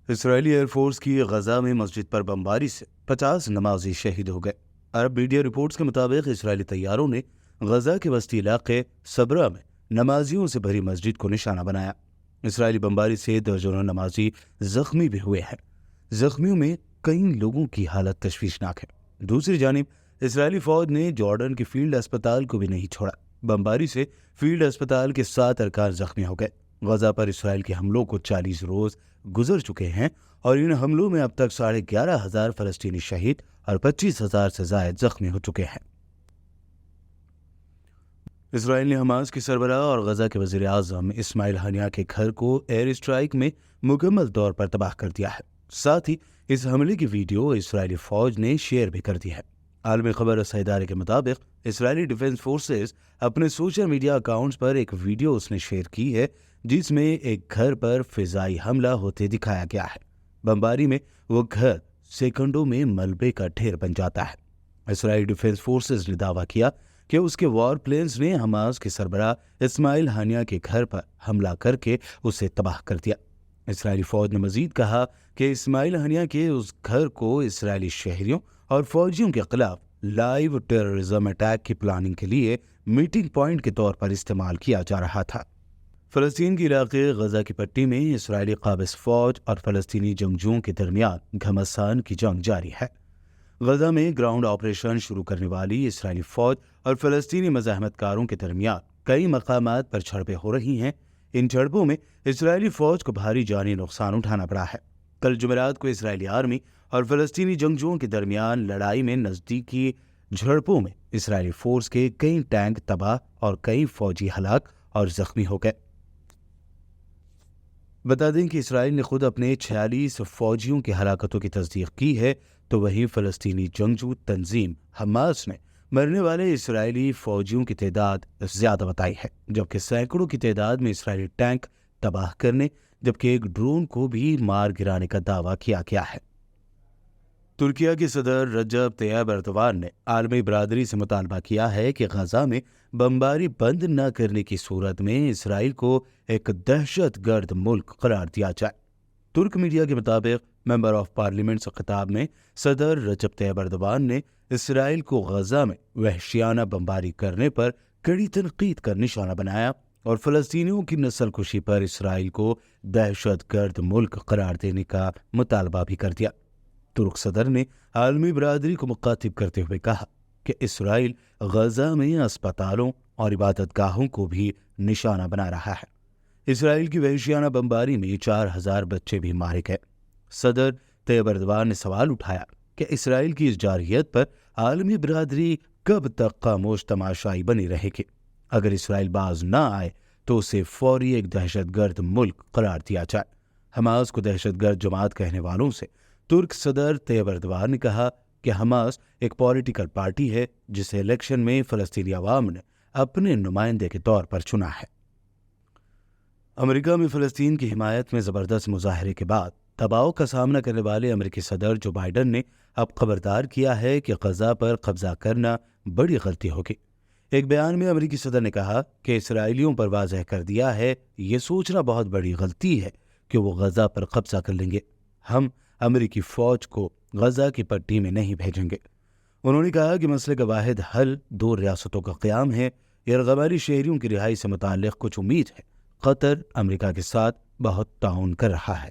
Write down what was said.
اسرائیلی air force کی غزہ میں مسجد پر بمباری سے 50 نمازی شہید ہو گئے۔ عرب میڈیا رپورٹس کے مطابق اسرائیلی طیاروں نے غزہ کے وسطی علاقے صبرا میں نمازیوں سے بھری مسجد کو نشانہ بنایا۔ اسرائیلی بمباری سے درجنوں نمازی زخمی بھی ہوئے ہیں۔ زخمیوں میں کئی لوگوں کی حالت تشویشناک ہے۔ دوسری جانب اسرائیلی فوج نے جارڈن کے فیلڈ اسپتال کو بھی نہیں چھوڑا۔ بمباری سے فیلڈ اسپتال کے 7 ارکان زخمی ہو گئے۔ غزہ پر اسرائیل کے حملوں کو 40 روز گزر چکے ہیں اور ان حملوں میں اب تک 11,500 فلسطینی شہید اور 25,000 سے زائد زخمی ہو چکے ہیں۔ اسرائیل نے حماس کے سربراہ اور غزہ کے وزیر اعظم اسماعیل ہنیہ کے گھر کو ایئر اسٹرائیک میں مکمل طور پر تباہ کر دیا ہے۔ ساتھ ہی اس حملے کی ویڈیو اسرائیلی فوج نے شیئر بھی کر دی ہے۔ عالمی خبر رسائی ادارے کے مطابق اسرائیلی ڈیفنس فورسز اپنے سوشل میڈیا اکاؤنٹس پر ایک ویڈیو اس نے شیئر کی ہے جس میں ایک گھر پر فضائی حملہ ہوتے دکھایا گیا ہے۔ بمباری میں وہ گھر سیکنڈوں میں ملبے کا ڈھیر بن جاتا ہے۔ اسرائیلی ڈیفنس فورسز نے دعویٰ کیا کہ اس کے وار پلینز نے حماس کے سربراہ اسماعیل ہنیہ کے گھر پر حملہ کر کے اسے تباہ کر دیا۔ اسرائیلی فوج نے مزید کہا کہ اسماعیل ہنیہ کے اس گھر کو اسرائیلی شہریوں اور فوجیوں کے خلاف لائیو ٹیررزم اٹیک کی پلاننگ کے لیے میٹنگ پوائنٹ کے طور پر استعمال کیا جا رہا تھا۔ فلسطین کے علاقے غزہ کی پٹی میں اسرائیلی قابض فوج اور فلسطینی جنگجوؤں کے درمیان گھمسان کی جنگ جاری ہے۔ غزہ میں گراؤنڈ آپریشن شروع کرنے والی اسرائیلی فوج اور فلسطینی مزاحمت کاروں کے درمیان کئی مقامات پر جھڑپیں ہو رہی ہیں۔ ان جھڑپوں میں اسرائیلی فوج کو بھاری جانی نقصان اٹھانا پڑا ہے۔ کل جمعرات کو اسرائیلی آرمی اور فلسطینی جنگجوؤں کے درمیان لڑائی میں نزدیکی جھڑپوں میں اسرائیلی فورس کے کئی ٹینک تباہ اور کئی فوجی ہلاک اور زخمی ہو گئے۔ بتا دیں کہ اسرائیل نے خود اپنے 46 فوجیوں کی ہلاکتوں کی تصدیق کی ہے، تو وہیں فلسطینی جنگجو تنظیم حماس نے مرنے والے اسرائیلی فوجیوں کی تعداد زیادہ بتائی ہے، جبکہ سینکڑوں کی تعداد میں اسرائیلی ٹینک تباہ کرنے جبکہ ایک ڈرون کو بھی مار گرانے کا دعویٰ کیا گیا ہے۔ ترکیہ کے صدر رجب طیب ایردوان نے عالمی برادری سے مطالبہ کیا ہے کہ غزہ میں بمباری بند نہ کرنے کی صورت میں اسرائیل کو ایک دہشت گرد ملک قرار دیا جائے۔ ترک میڈیا کے مطابق ممبر آف پارلیمنٹ سے خطاب میں صدر رجب طیب ایردوان نے اسرائیل کو غزہ میں وحشیانہ بمباری کرنے پر کڑی تنقید کا نشانہ بنایا اور فلسطینیوں کی نسل کشی پر اسرائیل کو دہشت گرد ملک قرار دینے کا مطالبہ بھی کر دیا۔ ترک صدر نے عالمی برادری کو مخاطب کرتے ہوئے کہا کہ اسرائیل غزہ میں اسپتالوں اور عبادت گاہوں کو بھی نشانہ بنا رہا ہے۔ اسرائیل کی وحشیانہ بمباری میں 4,000 بچے بھی مارے گئے۔ صدر طیب ایردوان نے سوال اٹھایا کہ اسرائیل کی اس جارحیت پر عالمی برادری کب تک خاموش تماشائی بنی رہے گی؟ اگر اسرائیل باز نہ آئے تو اسے فوری ایک دہشت گرد ملک قرار دیا جائے۔ حماس کو دہشت گرد جماعت کہنے والوں سے ترک صدر طیب ایردوان نے کہا کہ حماس ایک پولیٹیکل پارٹی ہے جسے الیکشن میں فلسطینی عوام نے اپنے نمائندے کے طور پر چنا ہے۔ امریکہ میں فلسطین کی حمایت میں زبردست مظاہرے کے بعد دباؤ کا سامنا کرنے والے امریکی صدر جو بائیڈن نے اب خبردار کیا ہے کہ غزہ پر قبضہ کرنا بڑی غلطی ہوگی۔ ایک بیان میں امریکی صدر نے کہا کہ اسرائیلیوں پر واضح کر دیا ہے یہ سوچنا بہت بڑی غلطی ہے کہ وہ غزہ پر قبضہ کر لیں گے۔ ہم امریکی فوج کو غزہ کی پٹی میں نہیں بھیجیں گے۔ انہوں نے کہا کہ مسئلے کا واحد حل 2 ریاستوں کا قیام ہے۔ یرغمالی شہریوں کی رہائی سے متعلق کچھ امید ہے۔ قطر امریکہ کے ساتھ بہت تعاون کر رہا ہے۔